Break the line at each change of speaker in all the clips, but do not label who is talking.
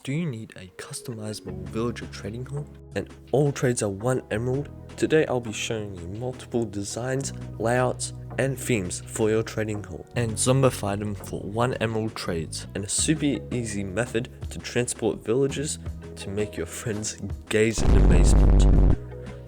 Do you need a customizable villager trading hall? And all trades are 1 emerald? Today I'll be showing you multiple designs, layouts, and themes for your trading hall, and zombify them for 1 emerald trades, and a super easy method to transport villagers to make your friends gaze in amazement.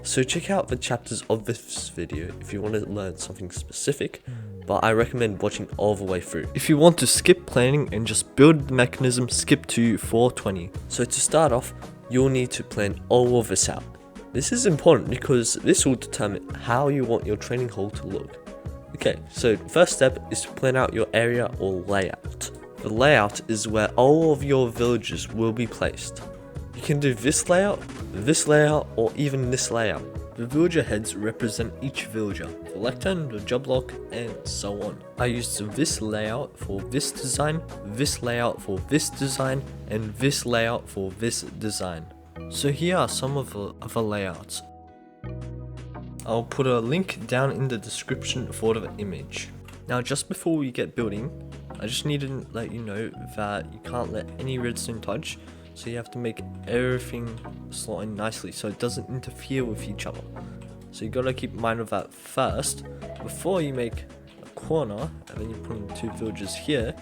So check out the chapters of this video if you want to learn something specific, but I recommend watching all the way through. If you want to skip planning and just build the mechanism, skip to 420. So to start off, you'll need to plan all of this out. This is important because this will determine how you want your training hall to look. Okay, so first step is to plan out your area or layout. The layout is where all of your villagers will be placed. You can do this layout, or even this layout. The villager heads represent each villager, the lectern, the job block, and so on. I used this layout for this design, this layout for this design, and this layout for this design. So here are some of the other layouts. I'll put a link down in the description for the image. Now just before we get building, I just need to let you know that you can't let any redstone touch. So you have to make everything slot in nicely so it doesn't interfere with each other. So you gotta keep in mind of that first before you make a corner, and then you put in 2 villagers here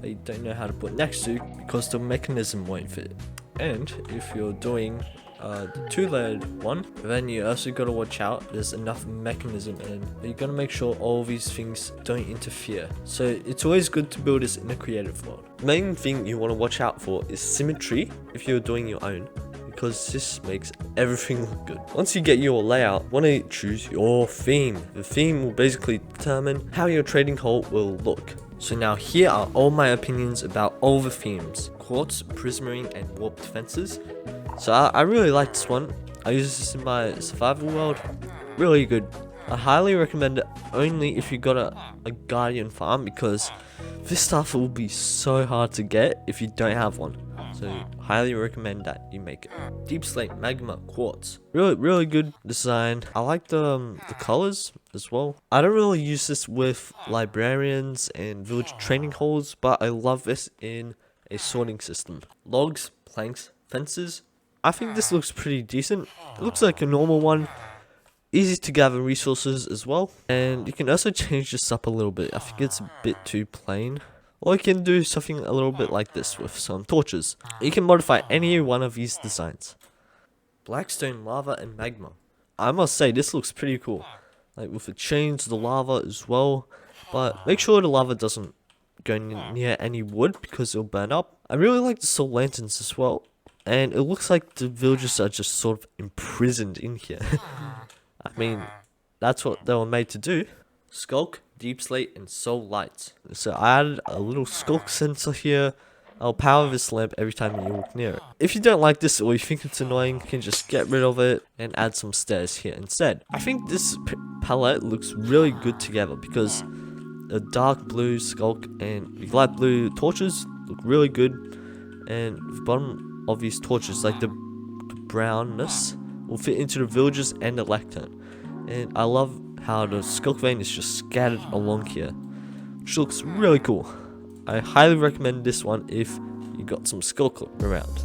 that you don't know how to put next to because the mechanism won't fit. And if you're doing the 2-layered one, then you also gotta watch out there's enough mechanism in, but you gotta make sure all these things don't interfere. So it's always good to build this in a creative mode. The main thing you want to watch out for is symmetry if you're doing your own, because this makes everything look good. Once you get your layout, you want to choose your theme. The theme will basically determine how your trading hall will look. So now here are all my opinions about all the themes: quartz, prismarine, and warped fences. So I really like this one. I use this in my survival world. Really good. I highly recommend it only if you got a guardian farm, because this stuff will be so hard to get if you don't have one. So highly recommend that you make it. Deep slate, magma, quartz. Really good design. I like the colors as well. I don't really use this with librarians and village training halls, but I love this in a sorting system. Logs, planks, fences. I think this looks pretty decent. It looks like a normal one. Easy to gather resources as well. And you can also change this up a little bit. I think it's a bit too plain. Or you can do something a little bit like this with some torches. You can modify any one of these designs. Blackstone, lava, and magma. I must say, this looks pretty cool. Like with the chains, the lava as well. But make sure the lava doesn't go near any wood because it'll burn up. I really like the soul lanterns as well. And it looks like the villagers are just sort of imprisoned in here. I mean, that's what they were made to do. Skulk, deep slate, and soul lights. So I added a little skulk sensor here. I'll power this lamp every time you walk near it. If you don't like this or you think it's annoying, you can just get rid of it and add some stairs here instead. I think this palette looks really good together because the dark blue skulk and the light blue torches look really good. And the bottom of these torches, like the brownness, will fit into the villagers and the lectern. And I love how the skulk vein is just scattered along here, which looks really cool. I highly recommend this one if you got some skulk around.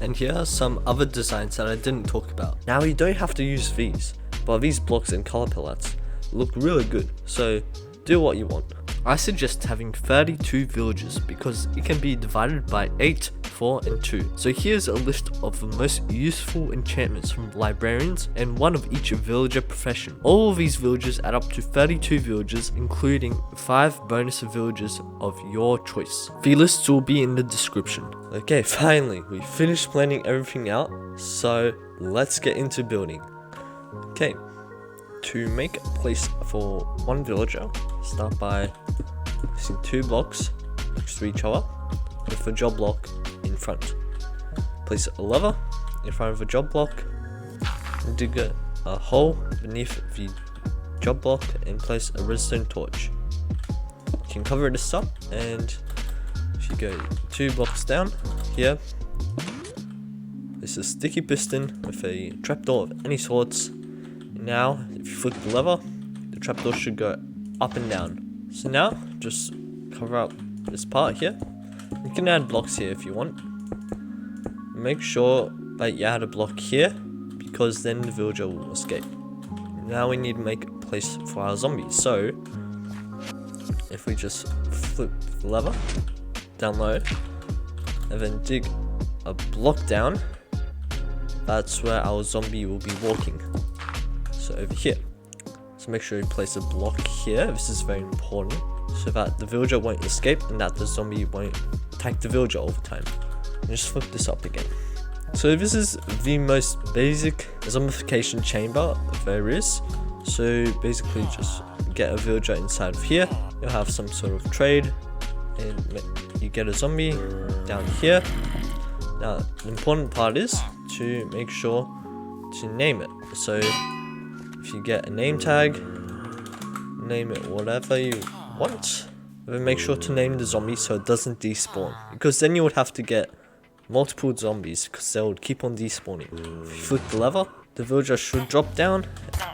And here are some other designs that I didn't talk about. Now you don't have to use these, but these blocks and color palettes look really good, so do what you want. I suggest having 32 villages because it can be divided by 8, 4, and 2. So here's a list of the most useful enchantments from librarians and one of each villager profession. All of these villages add up to 32 villages, including 5 bonus villages of your choice. The lists will be in the description. Okay, finally, we finished planning everything out, so let's get into building. Okay. To make a place for 1 villager, start by placing 2 blocks next to each other with a job block in front. Place a lever in front of a job block, and dig a hole beneath the job block and place a redstone torch. You can cover this up, and if you go 2 blocks down here, place a sticky piston with a trapdoor of any sorts. Now, if you flick the lever, the trapdoor should go up and down. So now, just cover up this part here. You can add blocks here if you want. make sure that you add a block here, because then the villager will escape. Now we need to make a place for our zombies. So if we just flip the lever down low and then dig a block down, that's where our zombie will be walking. So over here. So make sure you place a block here. This is very important, so that the villager won't escape and that the zombie won't attack the villager all the time. And just flip this up again. So this is the most basic zombification chamber there is. So basically just get a villager inside of here. You'll have some sort of trade and you get a zombie down here. Now the important part is to make sure to name it. So if you get a name tag, name it whatever you want, then make sure to name the zombie so it doesn't despawn, because then you would have to get multiple zombies because they would keep on despawning. If you flip the lever, the villager should drop down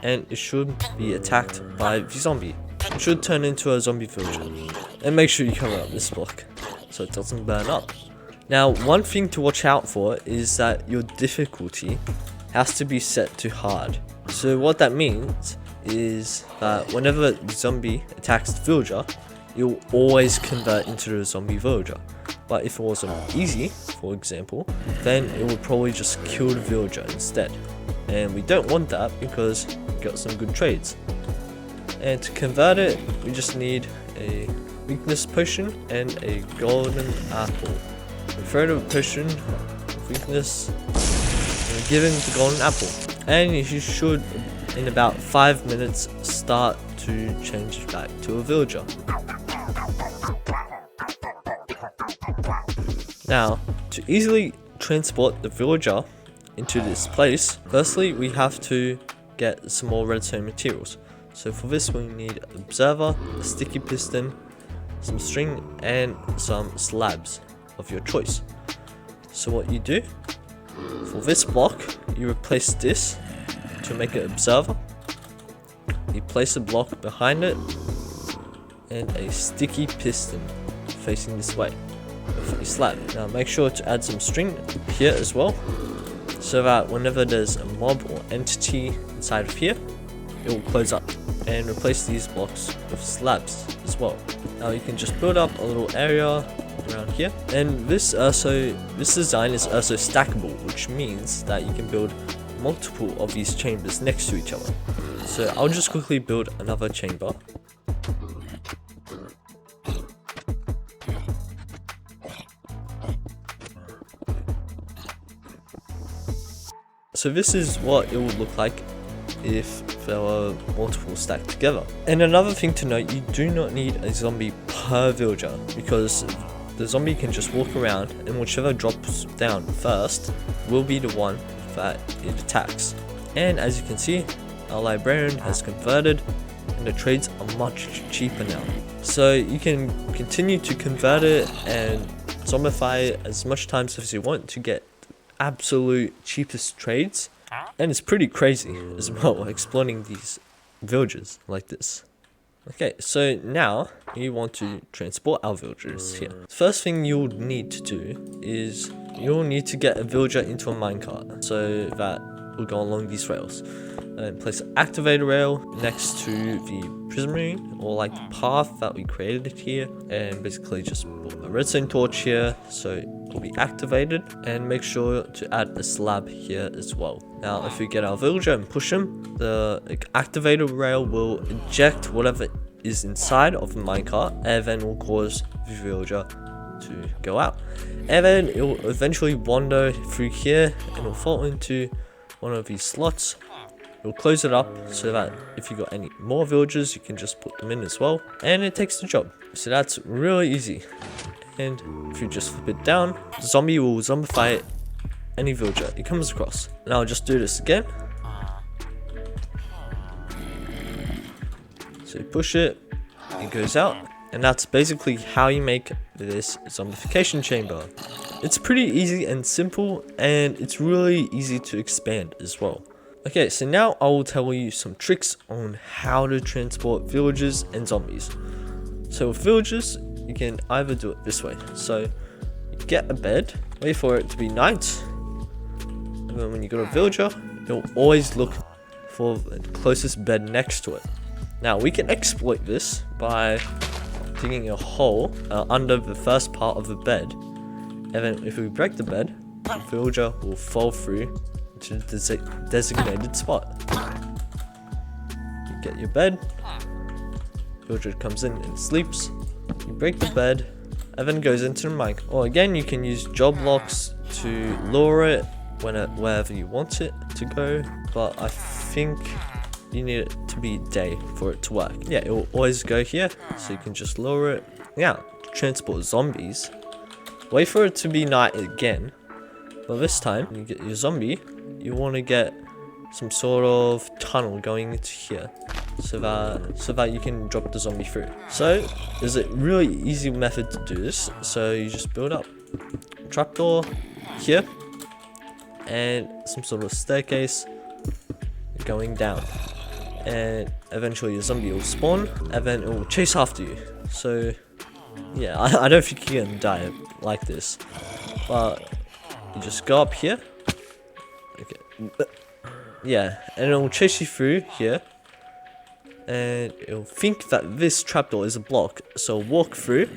and it should be attacked by the zombie. It should turn into a zombie villager. And make sure you cover up this block so it doesn't burn up. Now one thing to watch out for is that your difficulty has to be set to hard. So what that means is that whenever the zombie attacks the villager, you'll always convert into the zombie villager. But if it wasn't easy, for example, then it would probably just kill the villager instead. And we don't want that because we got some good trades. And to convert it, we just need a weakness potion and a golden apple. We throw the potion of weakness and we give him the golden apple. And you should, in about 5 minutes, start to change back to a villager. Now, to easily transport the villager into this place, firstly we have to get some more redstone materials. So for this we need an observer, a sticky piston, some string and some slabs of your choice. So what you do, for this block you replace this to make an observer, you place a block behind it and a sticky piston facing this way with a slab. Now make sure to add some string here as well, so that whenever there's a mob or entity inside of here, it will close up, and replace these blocks with slabs as well. Now you can just build up a little area around here, and this design is also stackable, which means that you can build multiple of these chambers next to each other. So I'll just quickly build another chamber. So this is what it would look like if there were multiple stacked together. And another thing to note, you do not need a zombie per villager, because the zombie can just walk around and whichever drops down first will be the one that it attacks. And as you can see, our librarian has converted and the trades are much cheaper now. So you can continue to convert it and zombify it as much times as you want to get absolute cheapest trades. And it's pretty crazy as well, exploiting these villages like this. Okay, so now you want to transport our villagers here. The first thing you'll need to do is you'll need to get a villager into a minecart so that will go along these rails. And place an activator rail next to the prisonry, or like the path that we created here, and basically just put a redstone torch here so it will be activated, and make sure to add a slab here as well. Now if we get our villager and push him, the activator rail will eject whatever is inside of the minecart, and then will cause the villager to go out, and then it will eventually wander through here and will fall into one of these slots. It'll close it up so that if you got any more villagers, you can just put them in as well, and it takes the job. So that's really easy. And if you just flip it down, the zombie will zombify any villager it comes across. And I'll just do this again. So you push it, it goes out, and that's basically how you make this zombification chamber. It's pretty easy and simple, and it's really easy to expand as well. Okay, so now I will tell you some tricks on how to transport villagers and zombies. So with villagers, you can either do it this way. So you get a bed, wait for it to be night, And then when you got a villager, it'll always look for the closest bed next to it. Now we can exploit this by digging a hole under the first part of the bed, and then if we break the bed, the villager will fall through to the designated spot. You get your bed, villager comes in and sleeps, you break the bed, and then goes into the mine. Or again, you can use job locks to lure it wherever you want it to go, but I think you need it to be day for it to work. Yeah, it will always go here, so you can just lure it. Now, to transport zombies, wait for it to be night again, but this time, when you get your zombie, you want to get some sort of tunnel going into here, so that you can drop the zombie through. So, there's a really easy method to do this, so you just build up a trapdoor here, and some sort of staircase going down. And eventually your zombie will spawn, and then it will chase after you. So yeah, I don't think you can die like this, but you just go up here. Okay, yeah, and it will chase you through here, and it will think that this trapdoor is a block, so it'll walk through,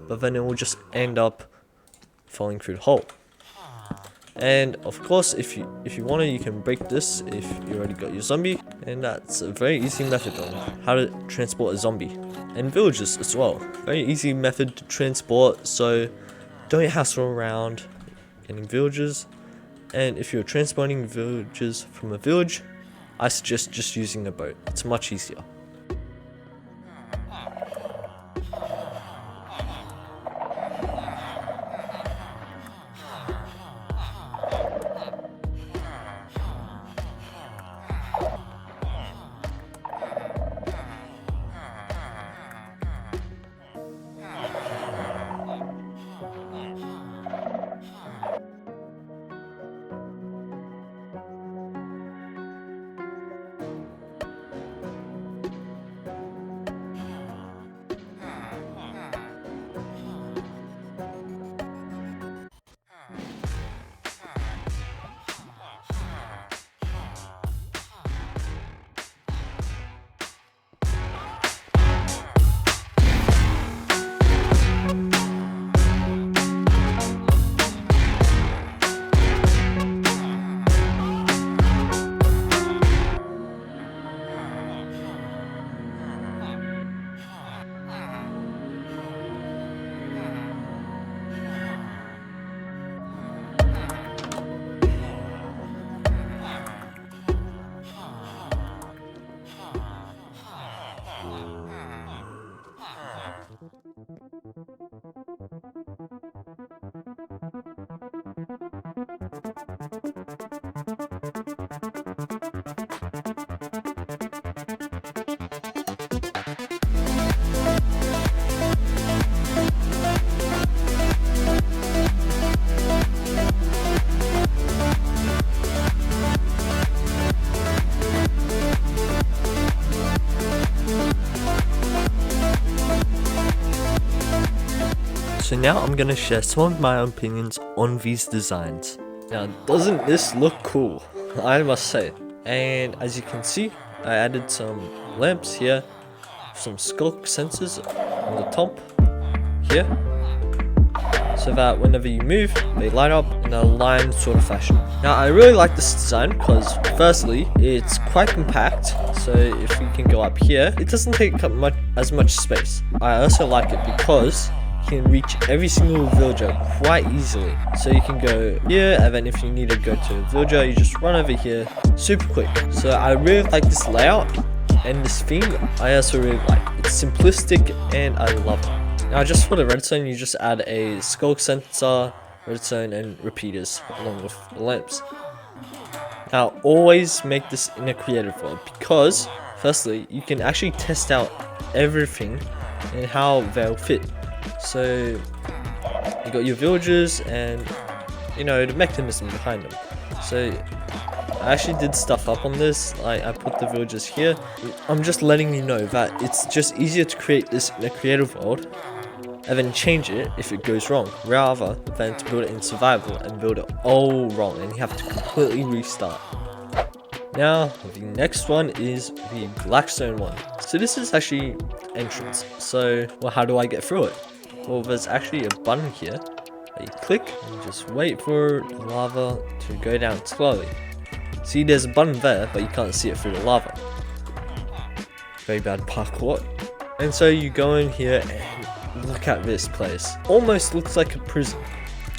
but then it will just end up falling through the hole. And of course, if you want to, you can break this if you already got your zombie, and that's a very easy method on how to transport a zombie. And villagers as well, very easy method to transport, so don't hassle around getting villagers. And if you're transporting villagers from a village, I suggest just using a boat. It's much easier. So now I'm gonna share some of my opinions on these designs. Now, doesn't this look cool? I must say. And as you can see, I added some lamps here, some skulk sensors on the top here, so that whenever you move, they light up in a line sort of fashion. Now, I really like this design because firstly, it's quite compact, so if you can go up here, it doesn't take up as much space. I also like it because you can reach every single villager quite easily. So you can go here, and then if you need to go to a villager, you just run over here super quick. So I really like this layout and this theme. I also really like it's simplistic and I love it. Now just for the redstone, you just add a skulk sensor, redstone and repeaters along with the lamps. Now always make this in a creative world because firstly you can actually test out everything and how they'll fit. So you got your villagers and you know the mechanism behind them. So I actually did stuff up on this. I put the villagers here. I'm just letting you know that it's just easier to create this in a creative world and then change it if it goes wrong, rather than to build it in survival and build it all wrong and you have to completely restart. Now the next one is the Blackstone one. So this is actually entrance. So well, how do I get through it? Well, there's actually a button here that you click and just wait for the lava to go down slowly. See, there's a button there, but you can't see it through the lava. Very bad parkour. And so you go in here and look at this place. Almost looks like a prison.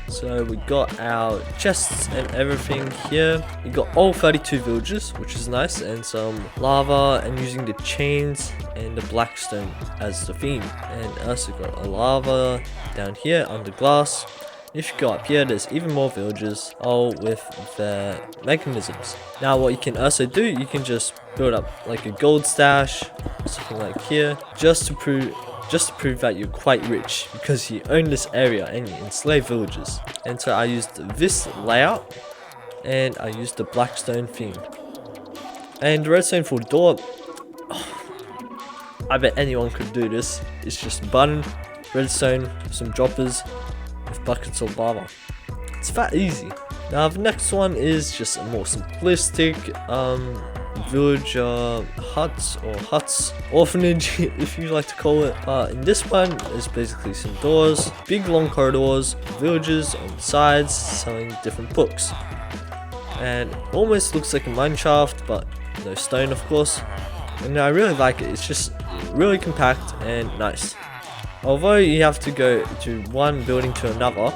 So we got our chests and everything here. We got all 32 villagers, which is nice, and some lava, and using the chains and the blackstone as the theme. And also got a lava down here under glass. If you go up here, there's even more villagers, all with their mechanisms. Now what you can also do, you can just build up like a gold stash, something like here, just to prove that you're quite rich, because you own this area and you enslave villagers. And so I used this layout, and I used the blackstone theme. And the redstone for door, I bet anyone could do this. It's just a button, redstone, some droppers, with buckets of lava. It's that easy. Now the next one is just a more simplistic villager huts, orphanage if you like to call it. In this one is basically some doors, big long corridors, villagers on the sides selling different books, and almost looks like a mine shaft, but no stone of course. And I really like it. It's just really compact and nice. Although you have to go to one building to another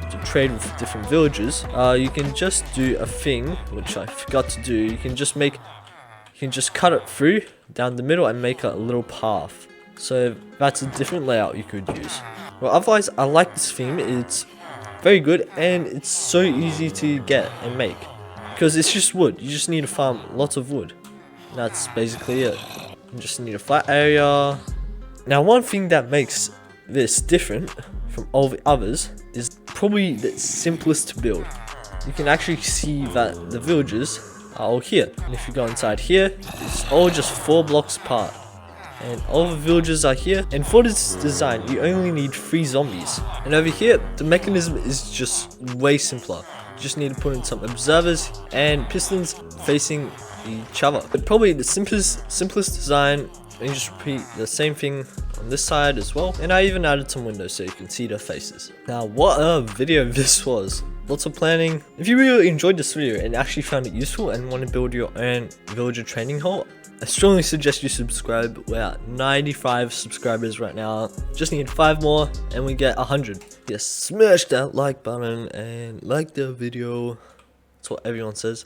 to trade with different villagers, you can just do a thing which I forgot to do. You can just cut it through down the middle and make a little path. So that's a different layout you could use. Well, otherwise I like this theme. It's very good and it's so easy to get and make, because it's just wood. You just need to farm lots of wood. That's basically it. You just need a flat area. Now one thing that makes this different from all the others is probably the simplest to build. You can actually see that the villagers are all here, and if you go inside here, it's all just 4 blocks apart, and all the villagers are here. And for this design you only need 3 zombies, and over here the mechanism is just way simpler. You just need to put in some observers and pistons facing each other. But probably the simplest design, and you just repeat the same thing on this side as well. And I even added some windows so you can see their faces. Now what a video this was. Lots of planning. If you really enjoyed this video and actually found it useful and want to build your own villager training hall, I strongly suggest you subscribe. We're at 95 subscribers right now. Just need 5 more and we get 100. Yes, smash that like button and like the video. That's what everyone says.